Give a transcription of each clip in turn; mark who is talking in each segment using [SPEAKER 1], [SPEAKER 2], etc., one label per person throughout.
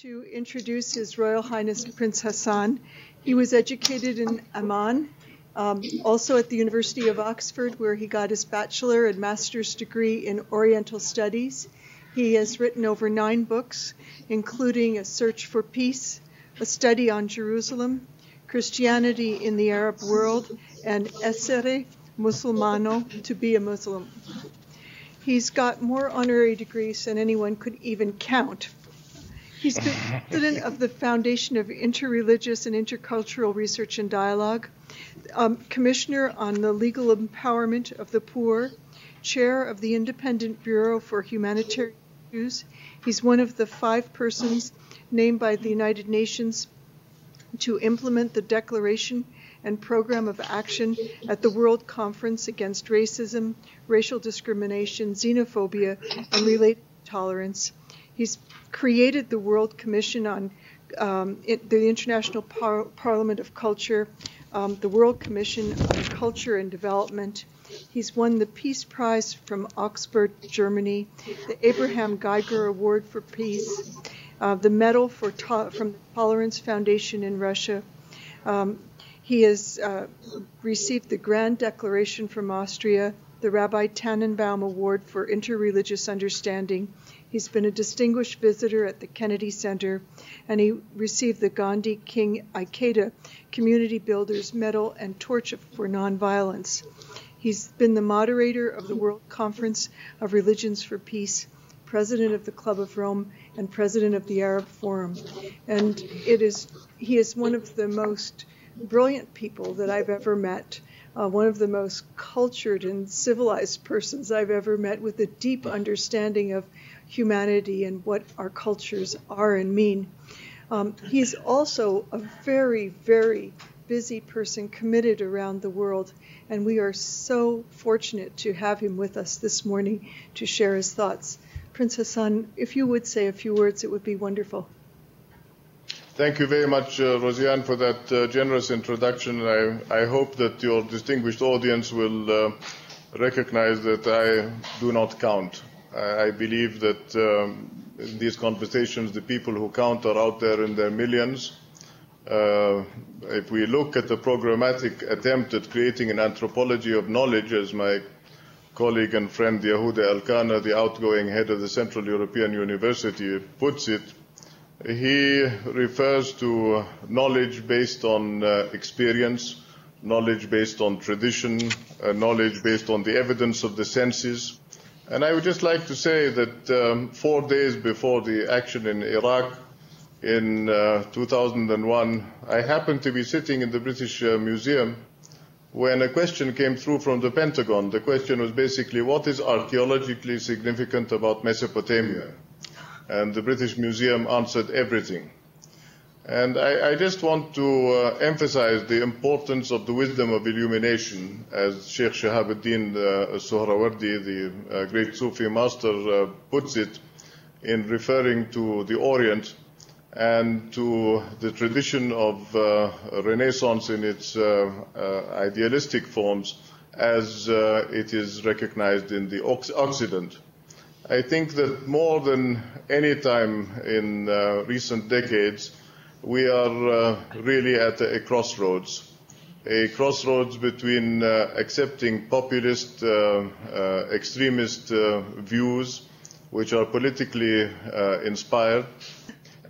[SPEAKER 1] to introduce His Royal Highness Prince Hassan. He was educated in Amman, also at the University of Oxford, where he got his bachelor and master's degree in Oriental Studies. He has written over 9 books, including A Search for Peace, A Study on Jerusalem, Christianity in the Arab World, and Essere Musulmano, To Be a Muslim. He's got more honorary degrees than anyone could even count. He's been president of the Foundation of Interreligious and Intercultural Research and Dialogue, commissioner on the legal empowerment of the poor, chair of the Independent Bureau for Humanitarian Issues. He's one of the 5 persons named by the United Nations to implement the Declaration and Program of Action at the World Conference Against Racism, Racial Discrimination, Xenophobia, and Related Intolerance. He's created the World Commission on the International Parliament of Culture, the World Commission on Culture and Development. He's won the Peace Prize from Augsburg, Germany, the Abraham Geiger Award for Peace, the Medal from the Tolerance Foundation in Russia. He has received the Grand Declaration from Austria, the Rabbi Tannenbaum Award for Interreligious Understanding. He's been a distinguished visitor at the Kennedy Center, and he received the Gandhi King Ikeda Community Builders Medal and Torch for Nonviolence. He's been the moderator of the World Conference of Religions for Peace, president of the Club of Rome, and president of the Arab Forum. And he is one of the most brilliant people that I've ever met. One of the most cultured and civilized persons I've ever met, with a deep understanding of humanity and what our cultures are and mean. He's also a very, very busy person, committed around the world, and we are so fortunate to have him with us this morning to share his thoughts. Prince Hassan, if you would say a few words, it would be wonderful.
[SPEAKER 2] Thank you very much, Rosianne, for that generous introduction. I hope that your distinguished audience will recognize that I do not count. I believe that in these conversations, the people who count are out there in their millions. If we look at the programmatic attempt at creating an anthropology of knowledge, as my colleague and friend Yehuda Elkana, the outgoing head of the Central European University, puts it, he refers to knowledge based on experience, knowledge based on tradition, knowledge based on the evidence of the senses. And I would just like to say that 4 days before the action in Iraq in 2001, I happened to be sitting in the British Museum when a question came through from the Pentagon. The question was basically, what is archaeologically significant about Mesopotamia? And the British Museum answered everything. And I just want to emphasize the importance of the wisdom of illumination, as Sheikh Shahabuddin Suhrawardi, the great Sufi master, puts it, in referring to the Orient and to the tradition of Renaissance in its idealistic forms as it is recognized in the Occident. I think that more than any time in recent decades, we are really at a crossroads between accepting populist, extremist views, which are politically inspired.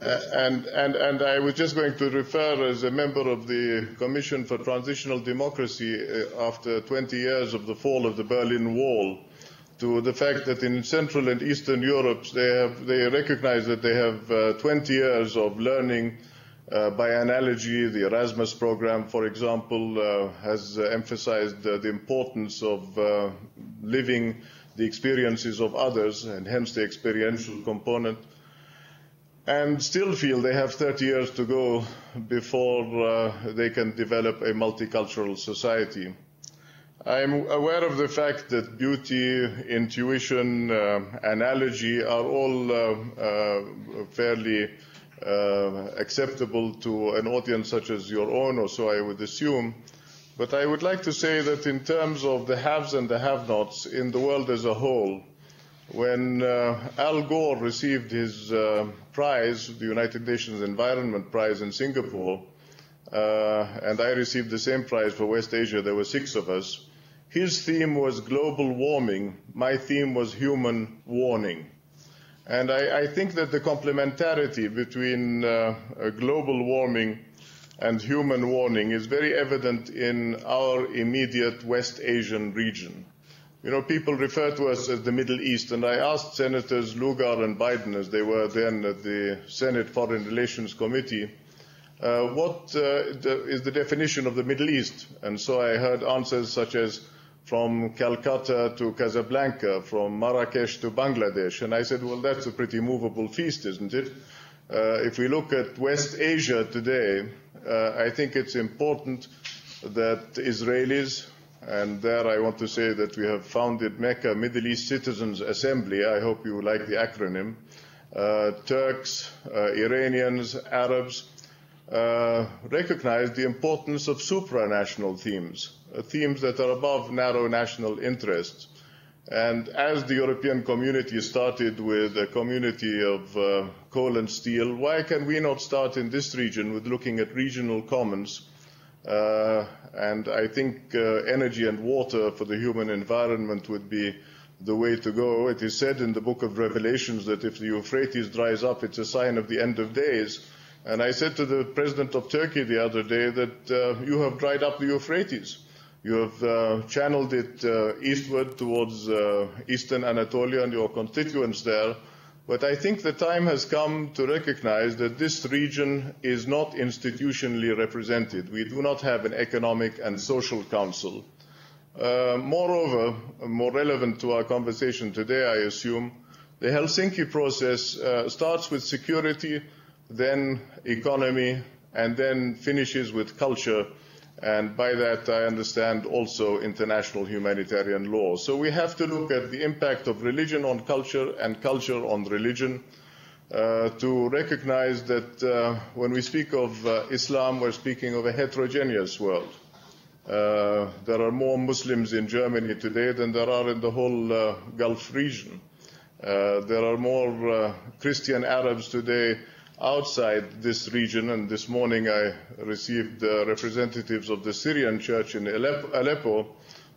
[SPEAKER 2] And I was just going to refer, as a member of the Commission for Transitional Democracy, after 20 years of the fall of the Berlin Wall, to the fact that in Central and Eastern Europe they recognize that they have 20 years of learning by analogy. The Erasmus program, for example, has emphasized the importance of living the experiences of others, and hence the experiential component, and still feel they have 30 years to go before they can develop a multicultural society. I'm aware of the fact that beauty, intuition, analogy are all fairly acceptable to an audience such as your own, or so I would assume. But I would like to say that in terms of the haves and the have-nots in the world as a whole, When Al Gore received his prize, the United Nations Environment Prize in Singapore, and I received the same prize for West Asia, there were 6 of us, his theme was global warming, my theme was human warning. And I think that the complementarity between global warming and human warning is very evident in our immediate West Asian region. You know, people refer to us as the Middle East, and I asked Senators Lugar and Biden, as they were then at the Senate Foreign Relations Committee, what is the definition of the Middle East? And so I heard answers such as from Calcutta to Casablanca, from Marrakesh to Bangladesh. And I said, well, that's a pretty movable feast, isn't it? If we look at West Asia today, I think it's important that Israelis, and there I want to say that we have founded Mecca Middle East Citizens Assembly, I hope you like the acronym, Turks, Iranians, Arabs, recognize the importance of supranational themes, themes that are above narrow national interests. And as the European community started with a community of coal and steel, why can we not start in this region with looking at regional commons? And I think energy and water for the human environment would be the way to go. It is said in the book of Revelations that if the Euphrates dries up, it's a sign of the end of days. And I said to the president of Turkey the other day that you have dried up the Euphrates. You have channeled it eastward towards eastern Anatolia and your constituents there. But I think the time has come to recognize that this region is not institutionally represented. We do not have an economic and social council. Moreover, more relevant to our conversation today, I assume, the Helsinki process starts with security, then economy, and then finishes with culture. And by that, I understand also international humanitarian law. So we have to look at the impact of religion on culture and culture on religion to recognize that when we speak of Islam, we're speaking of a heterogeneous world. There are more Muslims in Germany today than there are in the whole Gulf region. There are more Christian Arabs today outside this region, and this morning I received representatives of the Syrian church in Aleppo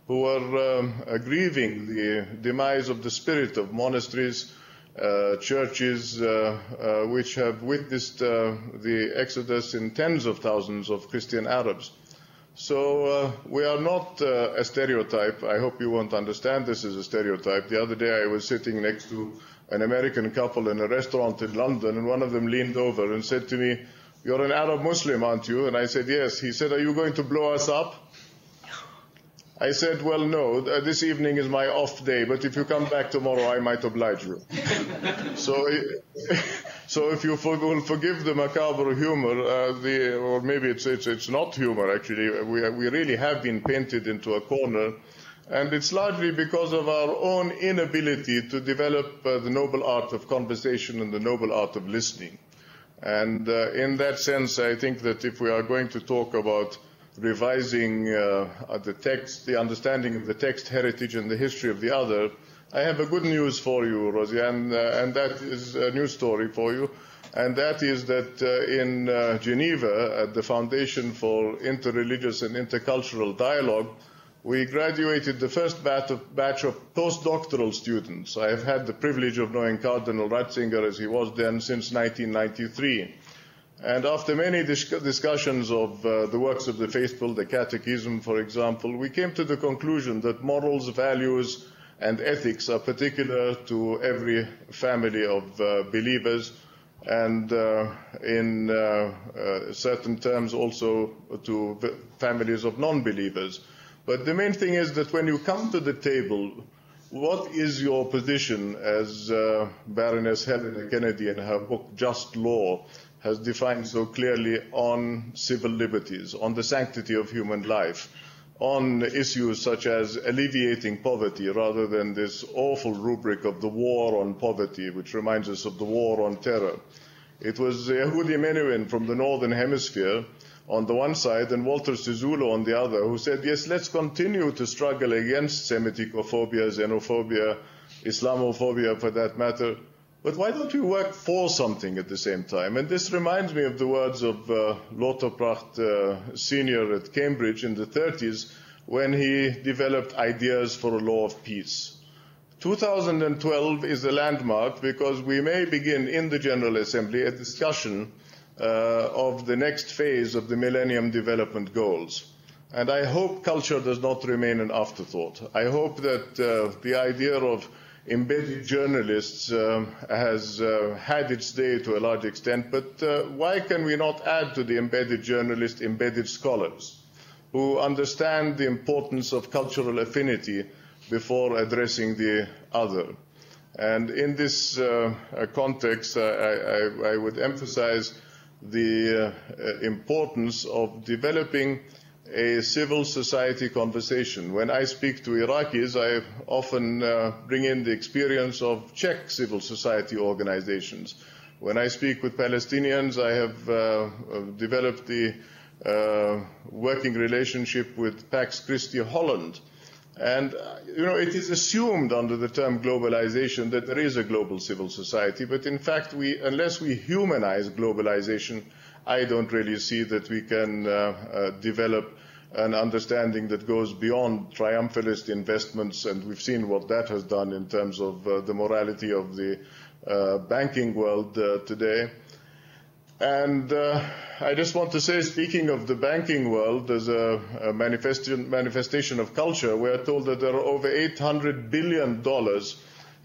[SPEAKER 2] who are grieving the demise of the spirit of monasteries, churches which have witnessed the exodus in tens of thousands of Christian Arabs. So we are not a stereotype. I hope you won't understand this as a stereotype. The other day I was sitting next to an American couple in a restaurant in London, and one of them leaned over and said to me, "You're an Arab Muslim, aren't you?" And I said, "Yes." He said, "Are you going to blow us up?" I said, "Well, no, this evening is my off day, but if you come back tomorrow, I might oblige you." So if you will forgive the macabre humor, or maybe it's not humor, actually, we really have been painted into a corner. And it's largely because of our own inability to develop the noble art of conversation and the noble art of listening. And in that sense, I think that if we are going to talk about revising the text, the understanding of the text, heritage, and the history of the other, I have a good news for you, Rosianne, and that is a news story for you. And that is that in Geneva, at the Foundation for Interreligious and Intercultural Dialogue, we graduated the first batch of postdoctoral students. I have had the privilege of knowing Cardinal Ratzinger, as he was then, since 1993. And after many discussions of the works of the faithful, the Catechism, for example, we came to the conclusion that morals, values, and ethics are particular to every family of believers, and in certain terms also to families of non-believers. But the main thing is that when you come to the table, what is your position, as Baroness Helena Kennedy in her book Just Law has defined so clearly, on civil liberties, on the sanctity of human life, on issues such as alleviating poverty rather than this awful rubric of the war on poverty, which reminds us of the war on terror. It was Yehudi Menuhin from the Northern Hemisphere on the one side and Walter Sisulu on the other, who said, yes, let's continue to struggle against Semitikophobia, xenophobia, Islamophobia for that matter. But why don't we work for something at the same time? And this reminds me of the words of Lauterpacht Sr. at Cambridge in the 30s, when he developed ideas for a law of peace. 2012 is a landmark because we may begin in the General Assembly a discussion of the next phase of the Millennium Development Goals. And I hope culture does not remain an afterthought. I hope that the idea of embedded journalists has had its day to a large extent, but why can we not add to the embedded journalists embedded scholars who understand the importance of cultural affinity before addressing the other? And in this context, I would emphasize the importance of developing a civil society conversation. When I speak to Iraqis, I often bring in the experience of Czech civil society organizations. When I speak with Palestinians, I have developed the working relationship with Pax Christi Holland. And, it is assumed under the term globalization that there is a global civil society, but in fact, unless we humanize globalization, I don't really see that we can develop an understanding that goes beyond triumphalist investments, and we've seen what that has done in terms of the morality of the banking world today. And I just want to say, speaking of the banking world as a manifestation of culture, we are told that there are over $800 billion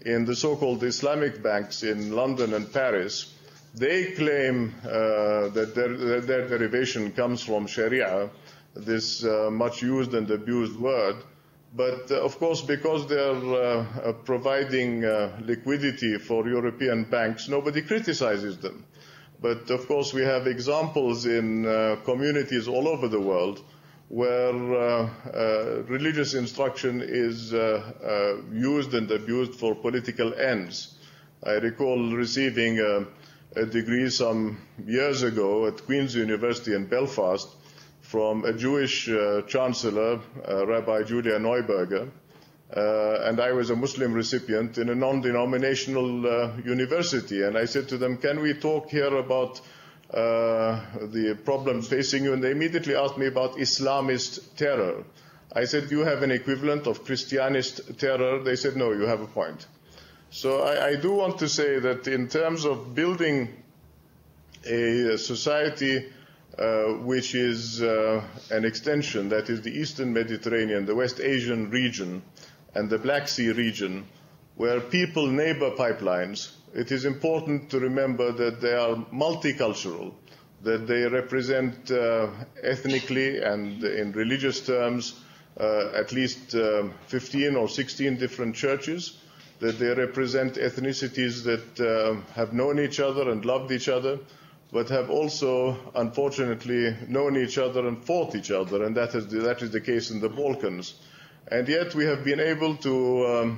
[SPEAKER 2] in the so-called Islamic banks in London and Paris. They claim that their derivation comes from Sharia, this much used and abused word. But of course, because they are providing liquidity for European banks, nobody criticizes them. But of course, we have examples in communities all over the world where religious instruction is used and abused for political ends. I recall receiving a degree some years ago at Queen's University in Belfast from a Jewish chancellor, Rabbi Julia Neuberger, and I was a Muslim recipient in a non-denominational university. And I said to them, can we talk here about the problems facing you? And they immediately asked me about Islamist terror. I said, do you have an equivalent of Christianist terror? They said, no, you have a point. So I do want to say that in terms of building a society which is an extension, that is the Eastern Mediterranean, the West Asian region, and the Black Sea region, where people neighbor pipelines, it is important to remember that they are multicultural, that they represent ethnically and in religious terms at least 15 or 16 different churches, that they represent ethnicities that have known each other and loved each other, but have also, unfortunately, known each other and fought each other, and that is the case in the Balkans. And yet we have been able to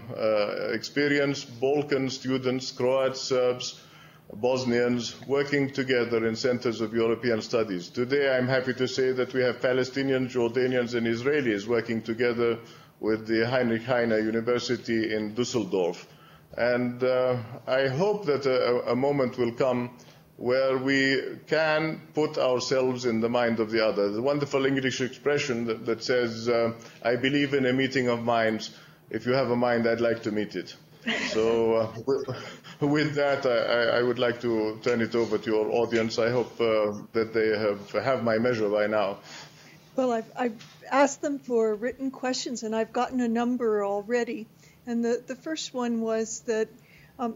[SPEAKER 2] experience Balkan students, Croats, Serbs, Bosnians, working together in centers of European studies. Today I'm happy to say that we have Palestinians, Jordanians, and Israelis working together with the Heinrich Heine University in Düsseldorf. And I hope that a moment will come where we can put ourselves in the mind of the other. The wonderful English expression that says, I believe in a meeting of minds. If you have a mind, I'd like to meet it. So with that, I would like to turn it over to your audience. I hope that they have my measure by now.
[SPEAKER 1] Well, I've asked them for written questions, and I've gotten a number already. And the first one was that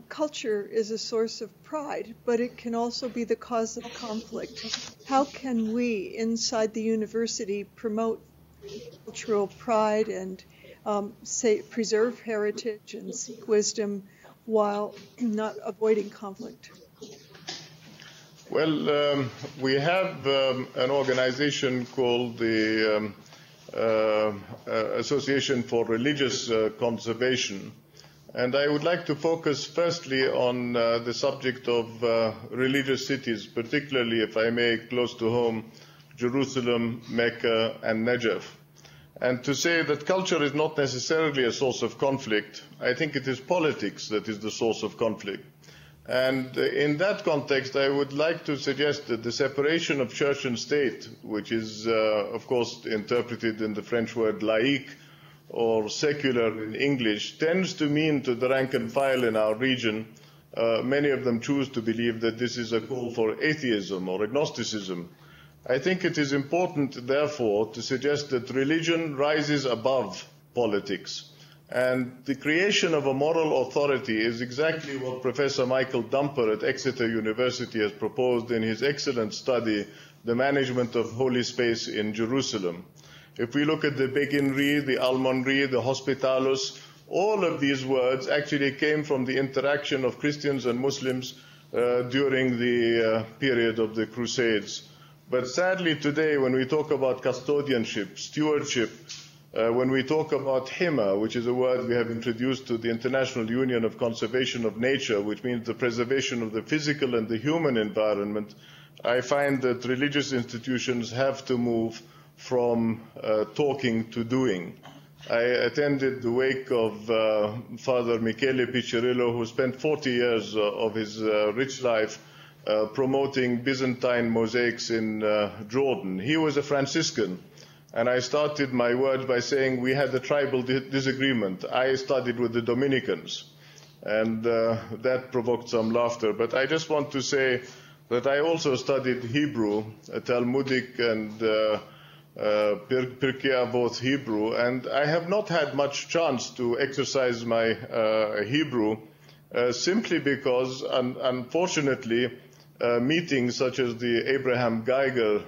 [SPEAKER 1] culture is a source of pride, but it can also be the cause of conflict. How can we, inside the university, promote cultural pride and preserve heritage and seek wisdom while not avoiding conflict?
[SPEAKER 2] Well, we have an organization called the Association for Religious Conservation. And I would like to focus firstly on the subject of religious cities, particularly, if I may, close to home, Jerusalem, Mecca, and Najaf. And to say that culture is not necessarily a source of conflict, I think it is politics that is the source of conflict. And in that context, I would like to suggest that the separation of church and state, which is, of course, interpreted in the French word laïque or secular in English, tends to mean to the rank and file in our region, many of them choose to believe that this is a call for atheism or agnosticism. I think it is important, therefore, to suggest that religion rises above politics. And the creation of a moral authority is exactly what Professor Michael Dumper at Exeter University has proposed in his excellent study, The Management of Holy Space in Jerusalem. If we look at the Beginri, the Almonri, the Hospitalus, all of these words actually came from the interaction of Christians and Muslims during the period of the Crusades. But sadly today, when we talk about custodianship, stewardship, when we talk about hima, which is a word we have introduced to the International Union of Conservation of Nature, which means the preservation of the physical and the human environment, I find that religious institutions have to move from talking to doing. I attended the wake of Father Michele Piccirillo, who spent 40 years of his rich life promoting Byzantine mosaics in Jordan. He was a Franciscan, and I started my words by saying we had a tribal disagreement. I studied with the Dominicans, and that provoked some laughter. But I just want to say that I also studied Hebrew, Talmudic and Pirkei Avot Hebrew, and I have not had much chance to exercise my Hebrew simply because, unfortunately, meetings such as the Abraham Geiger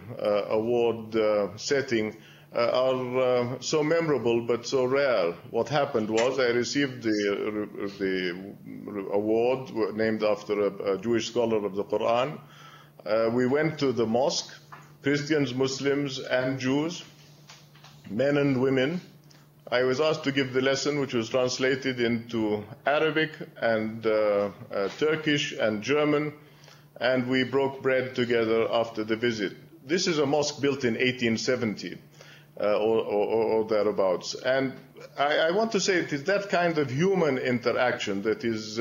[SPEAKER 2] Award setting are so memorable but so rare. What happened was I received the award named after a Jewish scholar of the Quran. We went to the mosque, Christians, Muslims, and Jews, men and women. I was asked to give the lesson, which was translated into Arabic and Turkish and German, and we broke bread together after the visit. This is a mosque built in 1870 or thereabouts. And I want to say it is that kind of human interaction that is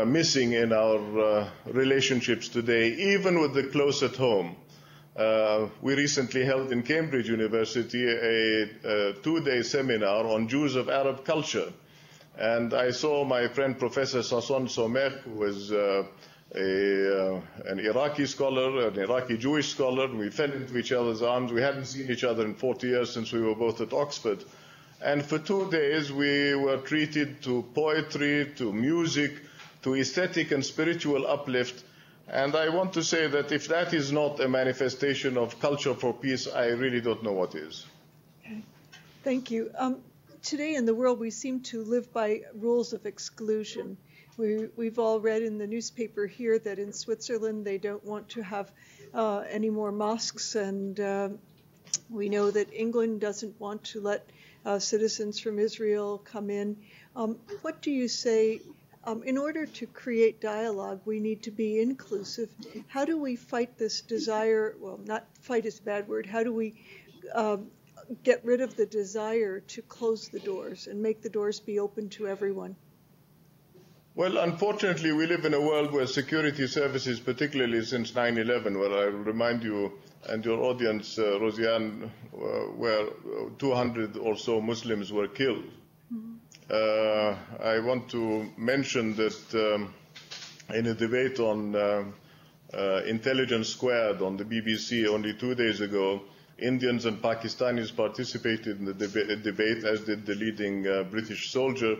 [SPEAKER 2] missing in our relationships today, even with the close at home. We recently held in Cambridge University a 2-day seminar on Jews of Arab culture. And I saw my friend Professor Hassan who was an Iraqi scholar, an Iraqi Jewish scholar. We fell into each other's arms. We hadn't seen each other in 40 years since we were both at Oxford. And for 2 days we were treated to poetry, to music, to aesthetic and spiritual uplift. And I want to say that if that is not a manifestation of culture for peace, I really don't know what is.
[SPEAKER 1] Okay. Thank you. Today in the world, we seem to live by rules of exclusion. We've all read in the newspaper here that in Switzerland they don't want to have any more mosques, and we know that England doesn't want to let citizens from Israel come in. What do you say? In order to create dialogue, we need to be inclusive. How do we fight this desire? Well, not fight is a bad word. How do we get rid of the desire to close the doors and make the doors be open to everyone?
[SPEAKER 2] Well, unfortunately, we live in a world where security services, particularly since 9/11, where I remind you and your audience, Rosiane, where 200 or so Muslims were killed. I want to mention that in a debate on Intelligence Squared on the BBC only 2 days ago, Indians and Pakistanis participated in the debate, as did the leading British soldier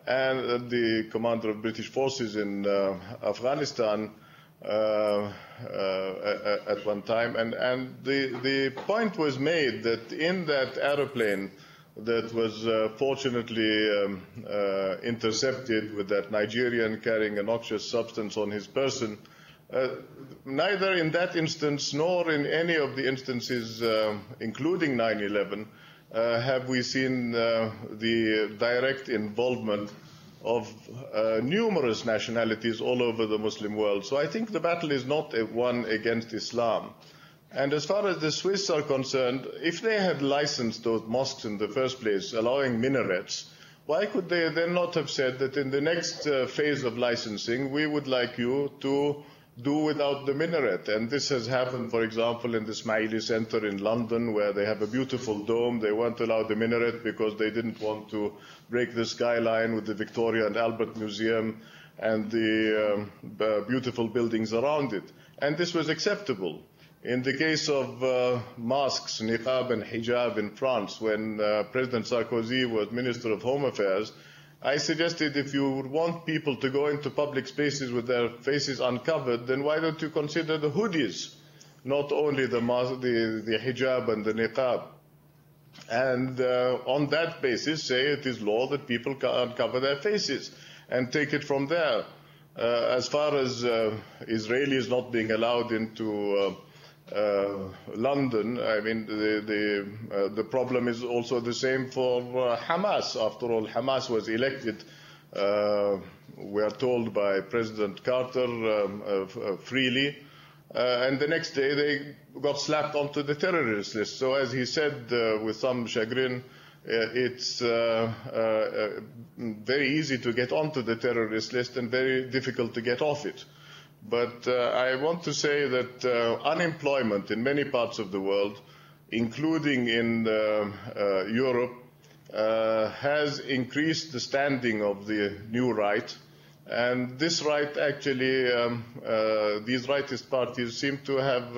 [SPEAKER 2] and the commander of British forces in Afghanistan at one time. And the point was made that in that aeroplane that was fortunately intercepted with that Nigerian carrying a noxious substance on his person, neither in that instance nor in any of the instances, including 9/11, have we seen the direct involvement of numerous nationalities all over the Muslim world. So I think the battle is not one against Islam. And as far as the Swiss are concerned, if they had licensed those mosques in the first place, allowing minarets, why could they then not have said that in the next phase of licensing, we would like you to do without the minaret? And this has happened, for example, in the Ismaili Center in London, where they have a beautiful dome. They weren't allowed the minaret because they didn't want to break the skyline with the Victoria and Albert Museum and the beautiful buildings around it. And this was acceptable. In the case of masks, niqab and hijab in France, when President Sarkozy was Minister of Home Affairs, I suggested if you would want people to go into public spaces with their faces uncovered, then why don't you consider the hoodies, not only the hijab and the niqab? And on that basis, say it is law that people uncover their faces and take it from there. As far as Israelis not being allowed into London, I mean, the problem is also the same for Hamas. After all, Hamas was elected, we are told, by President Carter freely, and the next day they got slapped onto the terrorist list. So as he said with some chagrin, it's very easy to get onto the terrorist list and very difficult to get off it. But I want to say that unemployment in many parts of the world, including in Europe, has increased the standing of the new right. And this right actually, these rightist parties seem to have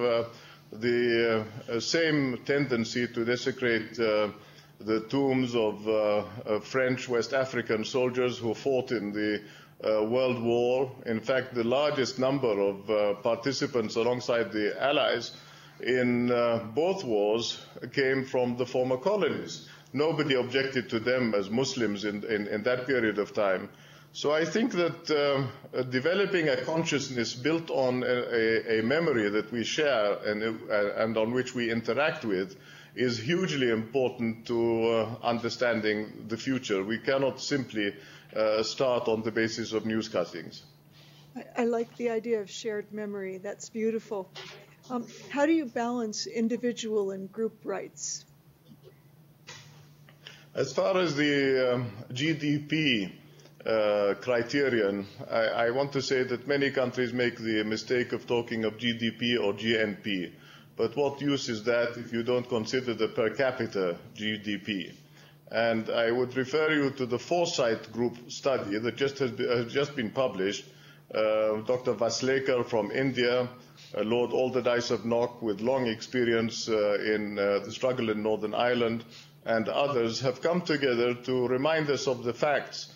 [SPEAKER 2] the same tendency to desecrate the tombs of French West African soldiers who fought in the World War. In fact, the largest number of participants alongside the Allies in both wars came from the former colonies. Nobody objected to them as Muslims in that period of time. So I think that developing a consciousness built on a memory that we share and on which we interact with is hugely important to understanding the future. We cannot simply start on the basis of news cuttings.
[SPEAKER 1] I like the idea of shared memory. That's beautiful. How do you balance individual and group rights? As far as the
[SPEAKER 2] GDP criterion, I want to say that many countries make the mistake of talking of GDP or GNP. But what use is that if you don't consider the per capita GDP? And I would refer you to the Foresight Group study that has just been published. Dr. Vaslekar from India, Lord Alderdice of Knock with long experience in the struggle in Northern Ireland, and others have come together to remind us of the facts.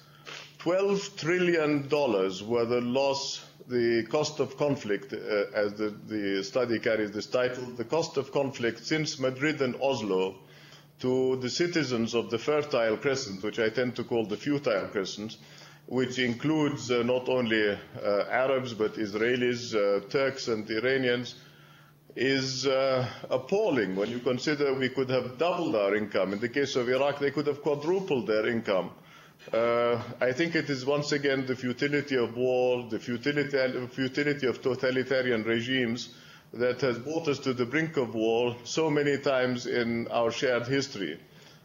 [SPEAKER 2] $12 trillion were the cost of conflict, as the study carries this title, the cost of conflict since Madrid and Oslo to the citizens of the Fertile Crescent, which I tend to call the Futile Crescent, which includes not only Arabs but Israelis, Turks and Iranians, is appalling when you consider we could have doubled our income. In the case of Iraq, they could have quadrupled their income. I think it is once again the futility of war, the futility of totalitarian regimes that has brought us to the brink of war so many times in our shared history.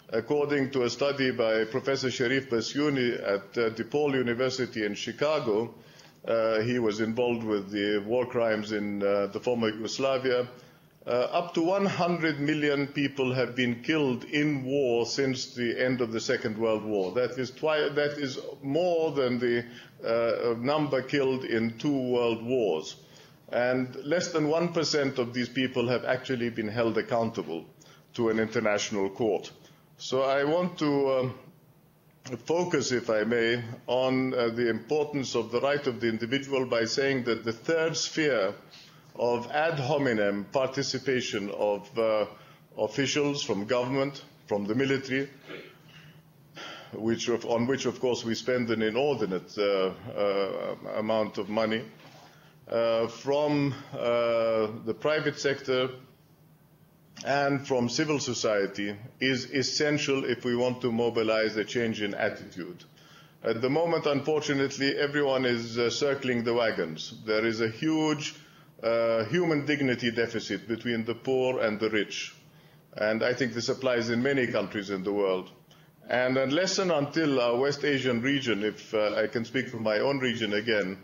[SPEAKER 2] According to a study by Professor Sharif Basyouni at DePaul University in Chicago, he was involved with the war crimes in the former Yugoslavia. Up to 100 million people have been killed in war since the end of the Second World War. That is more than the number killed in 2 world wars. And less than 1% of these people have actually been held accountable to an international court. So I want to focus, if I may, on the importance of the right of the individual by saying that the third sphere of ad hominem participation of officials from government, from the military, on which, of course, we spend an inordinate amount of money, from the private sector and from civil society is essential if we want to mobilize a change in attitude. At the moment, unfortunately, everyone is circling the wagons. There is a huge human dignity deficit between the poor and the rich. And I think this applies in many countries in the world. And unless and until our West Asian region, if I can speak for my own region again,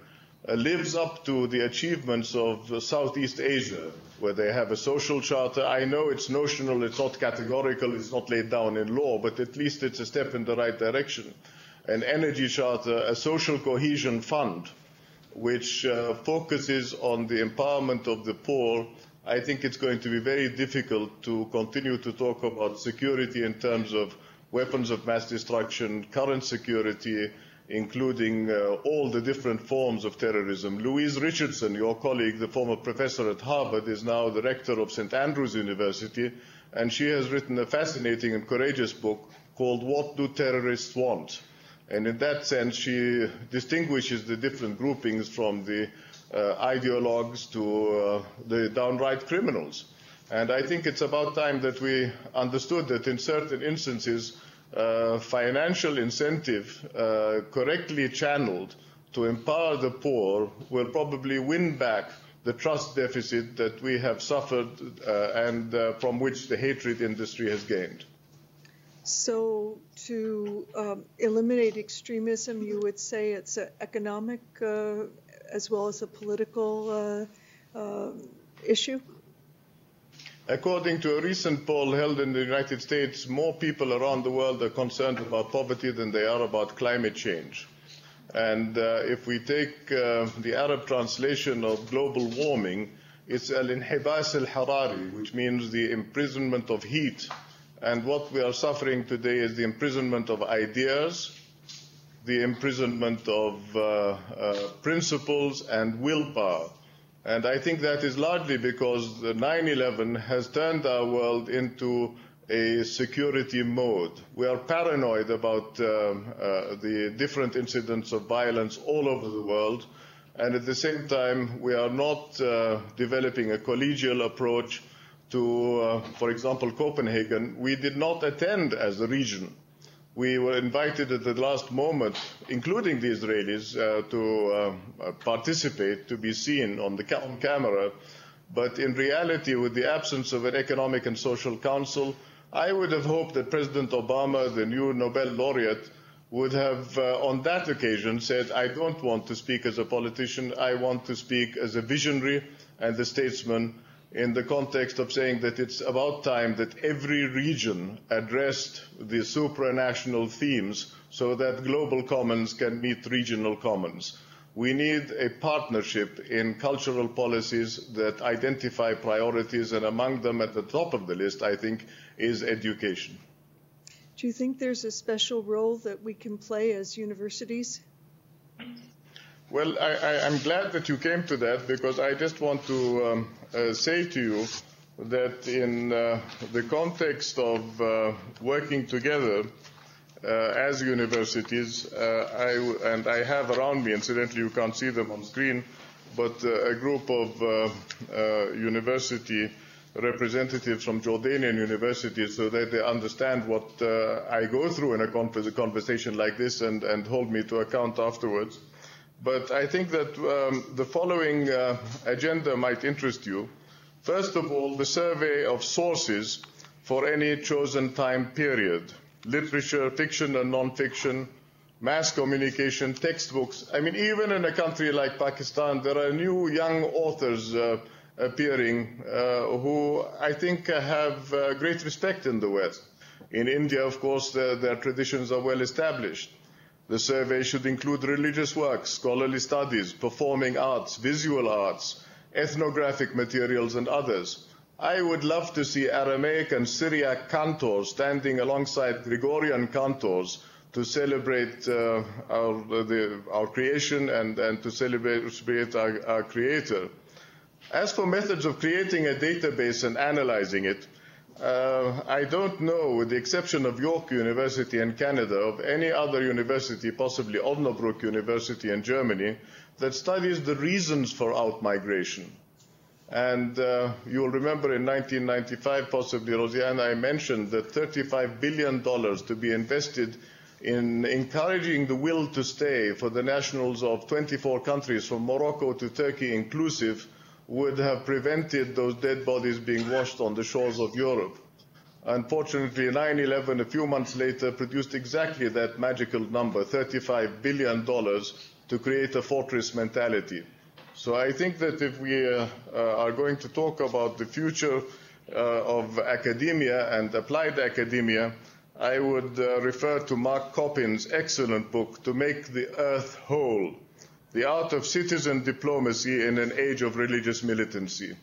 [SPEAKER 2] lives up to the achievements of Southeast Asia, where they have a social charter. I know it's notional, it's not categorical, it's not laid down in law, but at least it's a step in the right direction. An energy charter, a social cohesion fund, which focuses on the empowerment of the poor. I think it's going to be very difficult to continue to talk about security in terms of weapons of mass destruction, current security, including all the different forms of terrorism. Louise Richardson, your colleague, the former professor at Harvard, is now the rector of St. Andrews University, and she has written a fascinating and courageous book called What Do Terrorists Want? And in that sense, she distinguishes the different groupings from the ideologues to the downright criminals. And I think it's about time that we understood that in certain instances, financial incentive correctly channeled to empower the poor will probably win back the trust deficit that we have suffered and from which the hatred industry has gained.
[SPEAKER 1] So to eliminate extremism, you would say it's an economic as well as a political issue?
[SPEAKER 2] According to a recent poll held in the United States, more people around the world are concerned about poverty than they are about climate change. And if we take the Arab translation of global warming, it's al-inhibas al-harari, which means the imprisonment of heat. And what we are suffering today is the imprisonment of ideas, the imprisonment of principles and willpower. And I think that is largely because the 9/11 has turned our world into a security mode. We are paranoid about the different incidents of violence all over the world, and at the same time, we are not developing a collegial approach to, for example, Copenhagen. We did not attend as a region. We were invited at the last moment, including the Israelis, to participate, to be seen on camera. But in reality, with the absence of an economic and social council, I would have hoped that President Obama, the new Nobel laureate, would have, on that occasion, said, I don't want to speak as a politician, I want to speak as a visionary and a statesman, in the context of saying that it's about time that every region addressed the supranational themes so that global commons can meet regional commons. We need a partnership in cultural policies that identify priorities, and among them at the top of the list, I think, is education.
[SPEAKER 1] Do you think there's a special role that we can play as universities?
[SPEAKER 2] Well, I'm glad that you came to that, because I just want to say to you that in the context of working together as universities, I have around me, incidentally you can't see them on screen, but a group of university representatives from Jordanian universities, so that they understand what I go through in a conversation like this and hold me to account afterwards. But I think that the following agenda might interest you. First of all, the survey of sources for any chosen time period. Literature, fiction and non-fiction, mass communication, textbooks. I mean, even in a country like Pakistan, there are new young authors appearing who I think have great respect in the West. In India, of course, their traditions are well established. The survey should include religious works, scholarly studies, performing arts, visual arts, ethnographic materials, and others. I would love to see Aramaic and Syriac cantors standing alongside Gregorian cantors to celebrate our creation and to celebrate our Creator. As for methods of creating a database and analyzing it, I don't know, with the exception of York University in Canada, of any other university, possibly Osnabrück University in Germany, that studies the reasons for outmigration. And you'll remember in 1995, possibly, Rosianna, I mentioned that $35 billion to be invested in encouraging the will to stay for the nationals of 24 countries, from Morocco to Turkey inclusive, would have prevented those dead bodies being washed on the shores of Europe. Unfortunately, 9/11, a few months later, produced exactly that magical number, $35 billion, to create a fortress mentality. So I think that if we are going to talk about the future of academia and applied academia, I would refer to Mark Coppin's excellent book, To Make the Earth Whole, The Art of Citizen Diplomacy in an Age of Religious Militancy.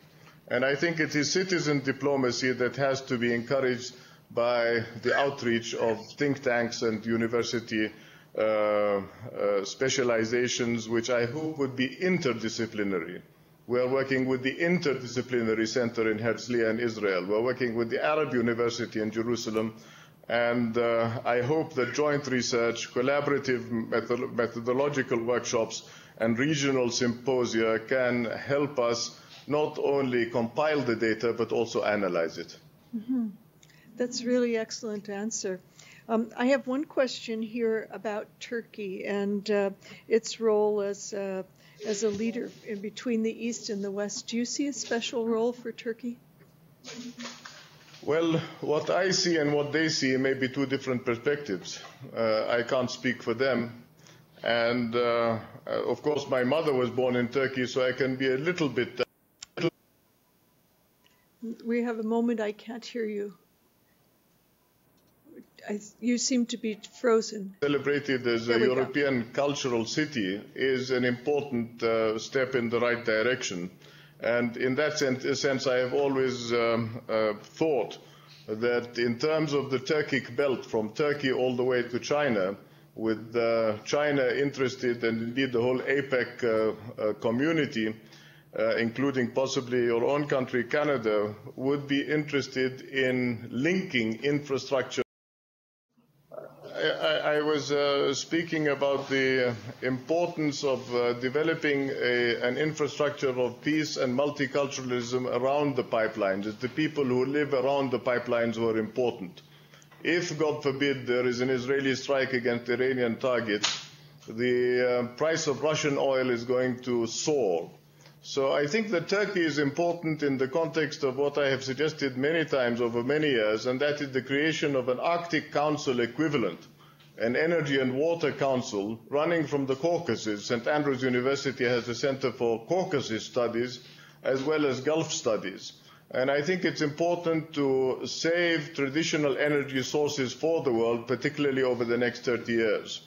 [SPEAKER 2] And I think it is citizen diplomacy that has to be encouraged by the outreach of think tanks and university specializations, which I hope would be interdisciplinary. We are working with the Interdisciplinary Center in Herzliya in Israel. We're working with the Arab University in Jerusalem. And I hope that joint research, collaborative methodological workshops, and regional symposia can help us not only compile the data, but also analyze it.
[SPEAKER 1] Mm-hmm. That's a really excellent answer. I have one question here about Turkey and its role as a leader in between the East and the West. Do you see a special role for Turkey?
[SPEAKER 2] Well, what I see and what they see may be two different perspectives. I can't speak for them. And, of course, my mother was born in Turkey, so I can be a little bit...
[SPEAKER 1] We have a moment, I can't hear you. You seem to be frozen.
[SPEAKER 2] Celebrated as a European cultural city is an important step in the right direction. And in that sense, I have always thought that in terms of the Turkic belt, from Turkey all the way to China, with China interested, and indeed the whole APEC community, including possibly your own country, Canada, would be interested in linking infrastructure. I was speaking about the importance of developing an infrastructure of peace and multiculturalism around the pipelines. It's the people who live around the pipelines who are important. If, God forbid, there is an Israeli strike against Iranian targets, the price of Russian oil is going to soar. So I think that Turkey is important in the context of what I have suggested many times over many years, and that is the creation of an Arctic Council equivalent, an Energy and Water Council running from the Caucasus. St. Andrews University has a Center for Caucasus Studies as well as Gulf Studies. And I think it's important to save traditional energy sources for the world, particularly over the next 30 years.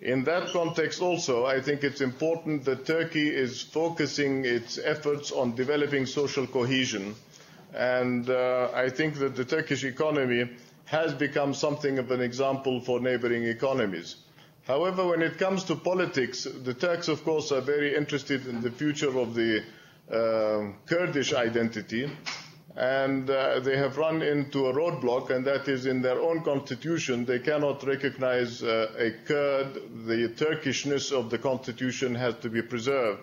[SPEAKER 2] In that context also, I think it's important that Turkey is focusing its efforts on developing social cohesion. And I think that the Turkish economy has become something of an example for neighboring economies. However, when it comes to politics, the Turks, of course, are very interested in the future of the Kurdish identity. And they have run into a roadblock, and that is in their own constitution. They cannot recognize a Kurd. The Turkishness of the constitution has to be preserved.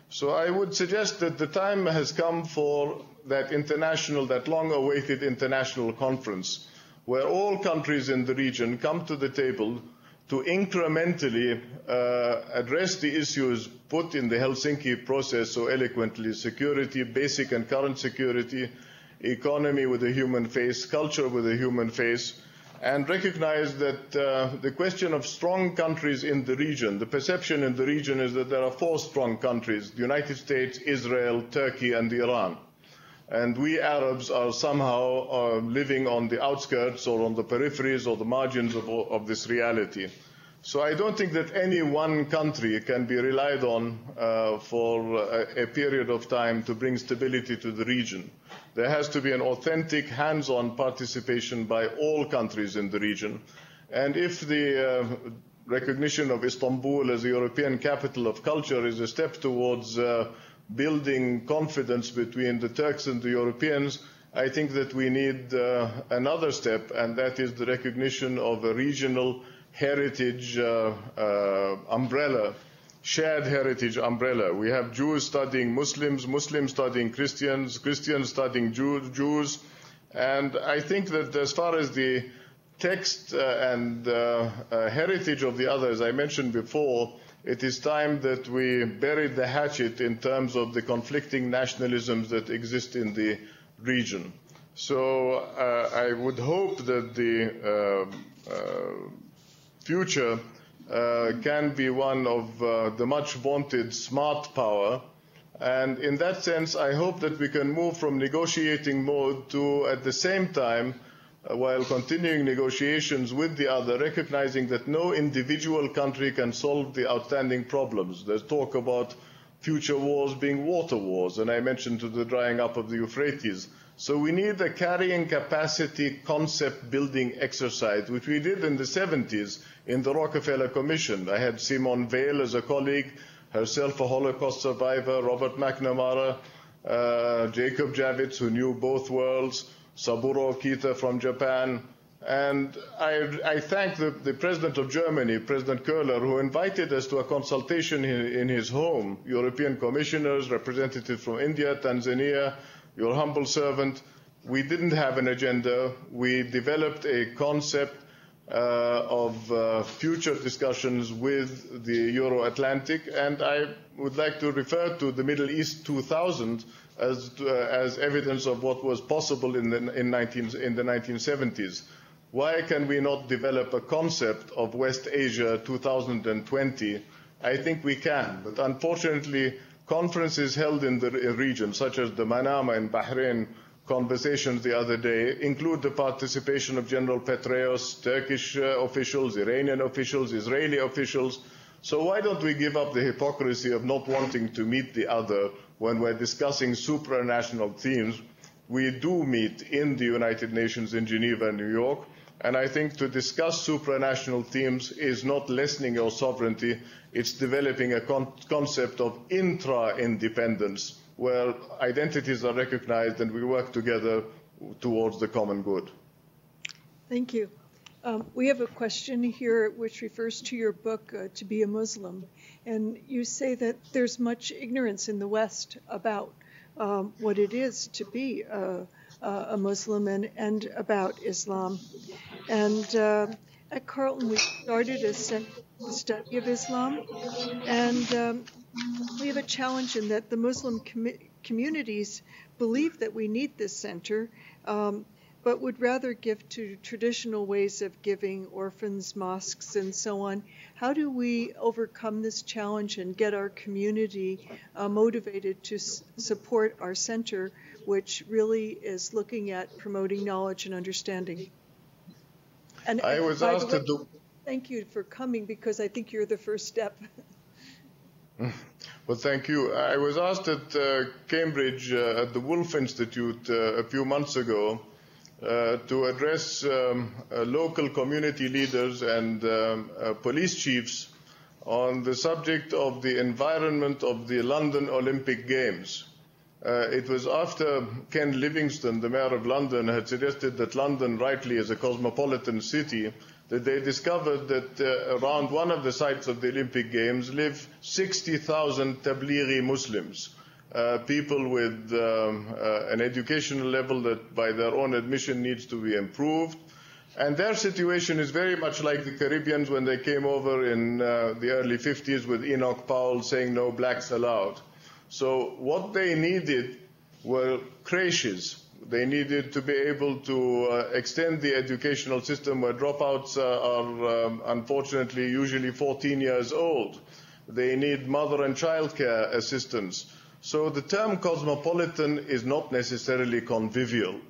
[SPEAKER 2] So I would suggest that the time has come for that long-awaited international conference, where all countries in the region come to the table to incrementally address the issues put in the Helsinki process so eloquently: security, basic and current security, economy with a human face, culture with a human face, and recognize that the question of strong countries in the region, the perception in the region is that there are 4 strong countries: the United States, Israel, Turkey, and Iran. And we Arabs are somehow living on the outskirts or on the peripheries or the margins of this reality. So I don't think that any one country can be relied on for a period of time to bring stability to the region. There has to be an authentic, hands-on participation by all countries in the region. And if the recognition of Istanbul as a European capital of culture is a step towards building confidence between the Turks and the Europeans, I think that we need another step, and that is the recognition of a regional heritage umbrella, shared heritage umbrella. We have Jews studying Muslims, Muslims studying Christians, Christians studying Jews. And I think that as far as the text and heritage of the other, as I mentioned before, it is time that we buried the hatchet in terms of the conflicting nationalisms that exist in the region. So I would hope that the future can be one of the much vaunted smart power. And in that sense, I hope that we can move from negotiating mode to, at the same time, while continuing negotiations with the other, recognizing that no individual country can solve the outstanding problems. There's talk about future wars being water wars, and I mentioned the drying up of the Euphrates. So we need a carrying capacity concept building exercise, which we did in the 70s in the Rockefeller Commission. I had Simone Weil as a colleague, herself a Holocaust survivor, Robert McNamara, Jacob Javits, who knew both worlds, Saburo Okita from Japan. And I thank the President of Germany, President Köhler, who invited us to a consultation in his home, European commissioners, representatives from India, Tanzania, your humble servant. We didn't have an agenda. We developed a concept of future discussions with the Euro-Atlantic, and I would like to refer to the Middle East 2000 as evidence of what was possible in the 1970s. Why can we not develop a concept of West Asia 2020? I think we can, but unfortunately, conferences held in the region, such as the Manama in Bahrain conversations the other day, include the participation of General Petraeus, Turkish officials, Iranian officials, Israeli officials. So why don't we give up the hypocrisy of not wanting to meet the other when we're discussing supranational themes? We do meet in the United Nations in Geneva and New York, and I think to discuss supranational themes is not lessening your sovereignty, it's developing a concept of intra-independence, where identities are recognized and we work together towards the common good.
[SPEAKER 1] Thank you. We have a question here which refers to your book, To Be a Muslim. And you say that there's much ignorance in the West about what it is to be a Muslim and about Islam. And at Carleton, we started a study of Islam. And we have a challenge in that the Muslim communities believe that we need this center, but would rather give to traditional ways of giving, orphans, mosques, and so on. How do we overcome this challenge and get our community motivated to support our center, which really is looking at promoting knowledge and understanding? And
[SPEAKER 2] I was asked to do...
[SPEAKER 1] Thank you for coming, because I think you're the first step.
[SPEAKER 2] Well, thank you. I was asked at Cambridge at the Wolf Institute a few months ago to address local community leaders and police chiefs on the subject of the environment of the London Olympic Games. It was after Ken Livingstone, the mayor of London, had suggested that London rightly is a cosmopolitan city, that they discovered that around one of the sites of the Olympic Games live 60,000 Tablighi Muslims, people with an educational level that by their own admission needs to be improved. And their situation is very much like the Caribbeans when they came over in the early 50s with Enoch Powell saying no blacks allowed. So what they needed were creches. They needed to be able to extend the educational system where dropouts are unfortunately usually 14 years old. They need mother and child care assistance. So the term cosmopolitan is not necessarily convivial.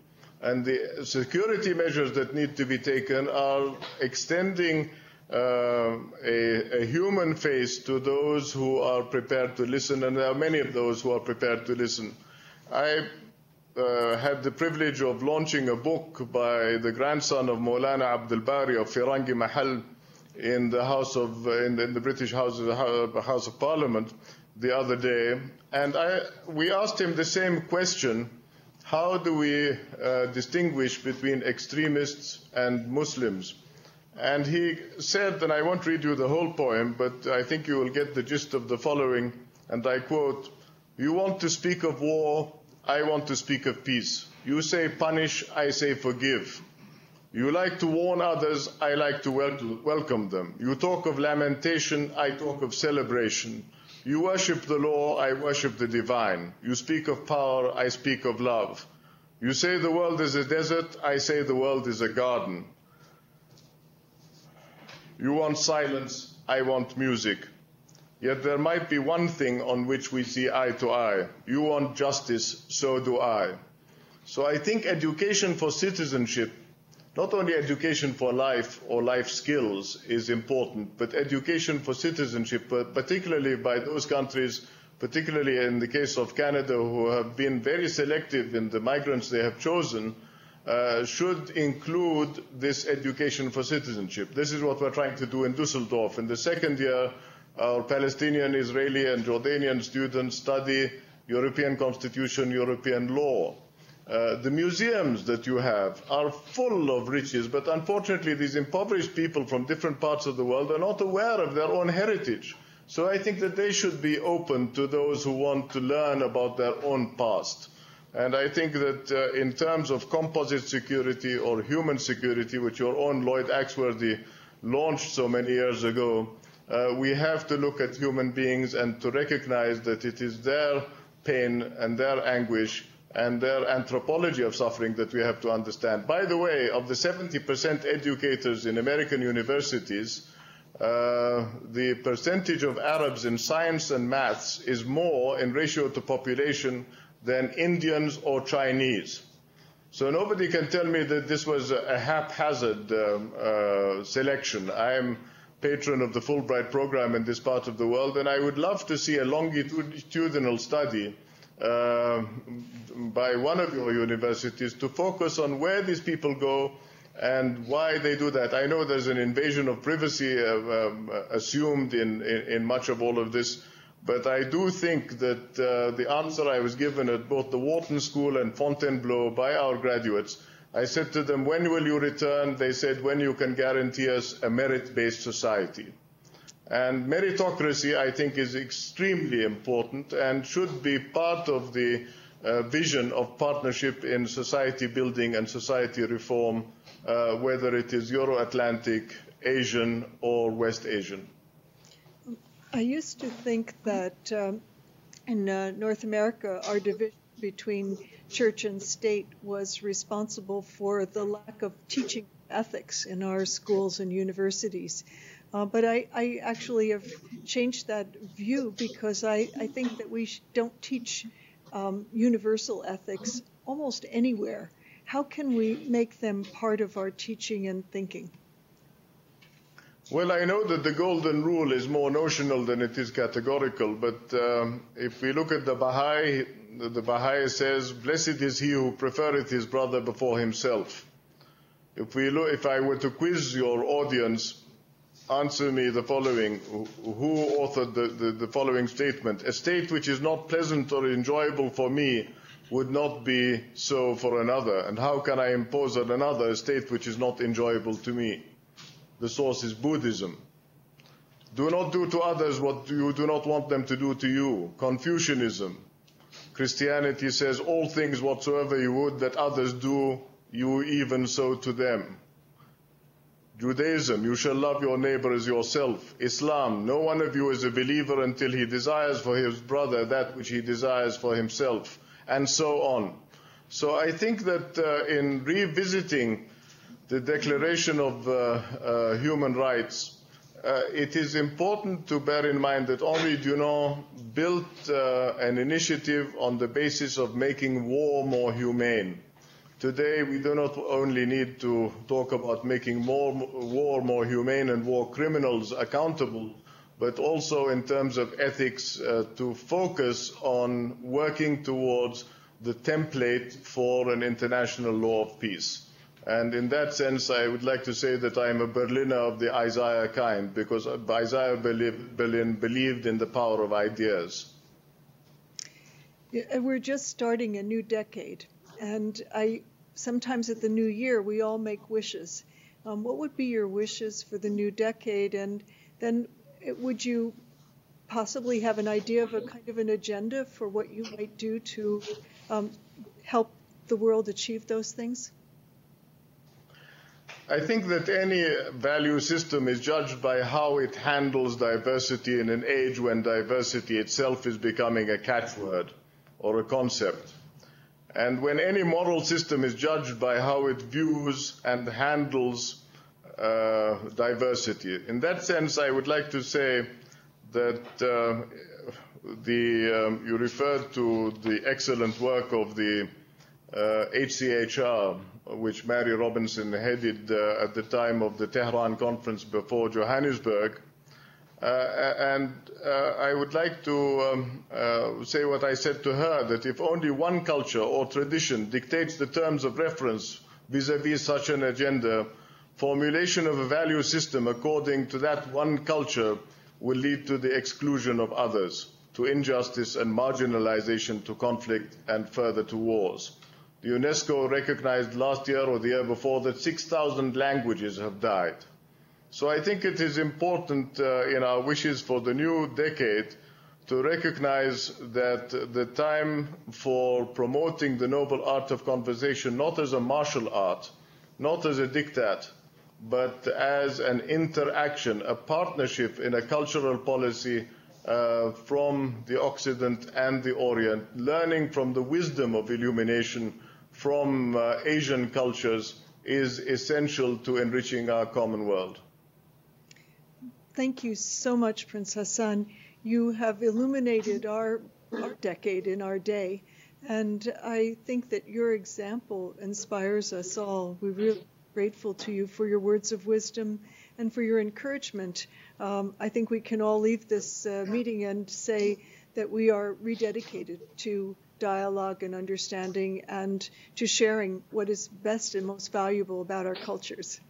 [SPEAKER 2] And the security measures that need to be taken are extending a human face to those who are prepared to listen, and there are many of those who are prepared to listen. I had the privilege of launching a book by the grandson of Maulana Abdul Bari of Firangi Mahal in the in the British House of Parliament the other day, and we asked him the same question: how do we distinguish between extremists and Muslims? And he said, and I won't read you the whole poem, but I think you will get the gist of the following, and I quote: "You want to speak of war, I want to speak of peace. You say punish, I say forgive. You like to warn others, I like to welcome them. You talk of lamentation, I talk of celebration. You worship the law, I worship the divine. You speak of power, I speak of love. You say the world is a desert, I say the world is a garden. You want silence, I want music. Yet there might be one thing on which we see eye to eye. You want justice, so do I. So I think education for citizenship, not only education for life or life skills is important, but education for citizenship, particularly by those countries, particularly in the case of Canada, who have been very selective in the migrants they have chosen, should include this education for citizenship. This is what we're trying to do in Düsseldorf. In the second year, our Palestinian, Israeli, and Jordanian students study European Constitution, European law. The museums that you have are full of riches, but unfortunately these impoverished people from different parts of the world are not aware of their own heritage. So I think that they should be open to those who want to learn about their own past. And I think that in terms of composite security or human security, which your own Lloyd Axworthy launched so many years ago, we have to look at human beings and to recognize that it is their pain and their anguish and their anthropology of suffering that we have to understand. By the way, of the 70% educators in American universities, the percentage of Arabs in science and maths is more in ratio to population than Indians or Chinese. So nobody can tell me that this was a haphazard selection. I am patron of the Fulbright program in this part of the world, and I would love to see a longitudinal study by one of your universities to focus on where these people go and why they do that. I know there's an invasion of privacy assumed in much of all of this, but I do think that the answer I was given at both the Wharton School and Fontainebleau by our graduates, I said to them, when will you return? They said, when you can guarantee us a merit-based society. And meritocracy, I think, is extremely important and should be part of the vision of partnership in society building and society reform, whether it is Euro-Atlantic, Asian, or West Asian.
[SPEAKER 1] I used to think that in North America, our division between church and state was responsible for the lack of teaching ethics in our schools and universities. But I actually have changed that view because I think that we don't teach universal ethics almost anywhere. How can we make them part of our teaching and thinking?
[SPEAKER 2] Well, I know that the golden rule is more notional than it is categorical, but if we look at the Baha'i says, blessed is he who prefereth his brother before himself. If I were to quiz your audience, answer me the following. Who authored the following statement? A state which is not pleasant or enjoyable for me would not be so for another. And how can I impose on another a state which is not enjoyable to me? The source is Buddhism. Do not do to others what you do not want them to do to you. Confucianism. Christianity says, all things whatsoever you would that others do, you even so to them. Judaism, you shall love your neighbor as yourself. Islam, no one of you is a believer until he desires for his brother that which he desires for himself, and so on. So I think that in revisiting the Declaration of Human Rights, it is important to bear in mind that Henri Dunant built an initiative on the basis of making war more humane. Today, we do not only need to talk about making war more humane and war criminals accountable, but also in terms of ethics to focus on working towards the template for an international law of peace. And in that sense, I would like to say that I am a Berliner of the Isaiah kind, because Isaiah Berlin believed in the power of ideas.
[SPEAKER 1] Yeah, we're just starting a new decade. And sometimes at the new year, we all make wishes. What would be your wishes for the new decade? And then would you possibly have an idea of a kind of an agenda for what you might do to help the world achieve those things?
[SPEAKER 2] I think that any value system is judged by how it handles diversity in an age when diversity itself is becoming a catchword or a concept. And when any moral system is judged by how it views and handles diversity. In that sense, I would like to say that you referred to the excellent work of the HCHR, which Mary Robinson headed at the time of the Tehran conference before Johannesburg. And I would like to say what I said to her, that if only one culture or tradition dictates the terms of reference vis-à-vis such an agenda, formulation of a value system according to that one culture will lead to the exclusion of others, to injustice and marginalization, to conflict, and further to wars. The UNESCO recognized last year or the year before that 6,000 languages have died. So I think it is important in our wishes for the new decade to recognize that the time for promoting the noble art of conversation, not as a martial art, not as a diktat, but as an interaction, a partnership in a cultural policy from the Occident and the Orient, learning from the wisdom of illumination from Asian cultures is essential to enriching our common world.
[SPEAKER 1] Thank you so much, Prince Hassan. You have illuminated our decade in our day, and I think that your example inspires us all. We're really grateful to you for your words of wisdom and for your encouragement. I think we can all leave this meeting and say that we are rededicated to dialogue and understanding and to sharing what is best and most valuable about our cultures.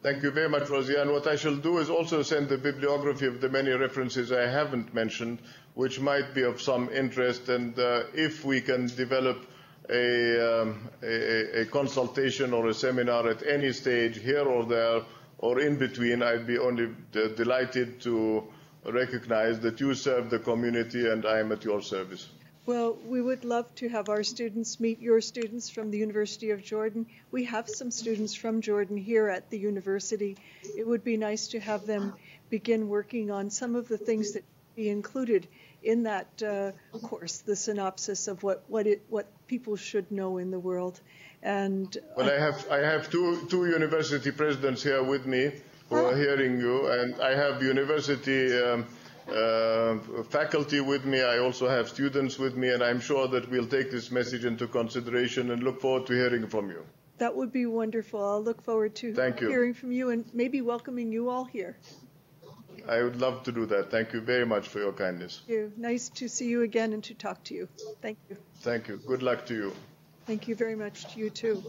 [SPEAKER 2] Thank you very much, Rosianne. What I shall do is also send the bibliography of the many references I haven't mentioned, which might be of some interest, and if we can develop a consultation or a seminar at any stage, here or there, or in between, I'd be only delighted to recognize that you serve the community and I am at your service.
[SPEAKER 1] Well, we would love to have our students meet your students from the University of Jordan. We have some students from Jordan here at the university. It would be nice to have them begin working on some of the things that be included in that course, the synopsis of what people should know in the world. And
[SPEAKER 2] well, I have two university presidents here with me who are hearing you, and I have university faculty with me. I also have students with me, and I'm sure that we'll take this message into consideration and look forward to hearing from you.
[SPEAKER 1] That would be wonderful. I'll look forward to hearing from you and maybe welcoming you all here.
[SPEAKER 2] I would love to do that. Thank you very much for your kindness.
[SPEAKER 1] Thank you. Nice to see you again and to talk to you. Thank you.
[SPEAKER 2] Thank you. Good luck to you.
[SPEAKER 1] Thank you very much to you too.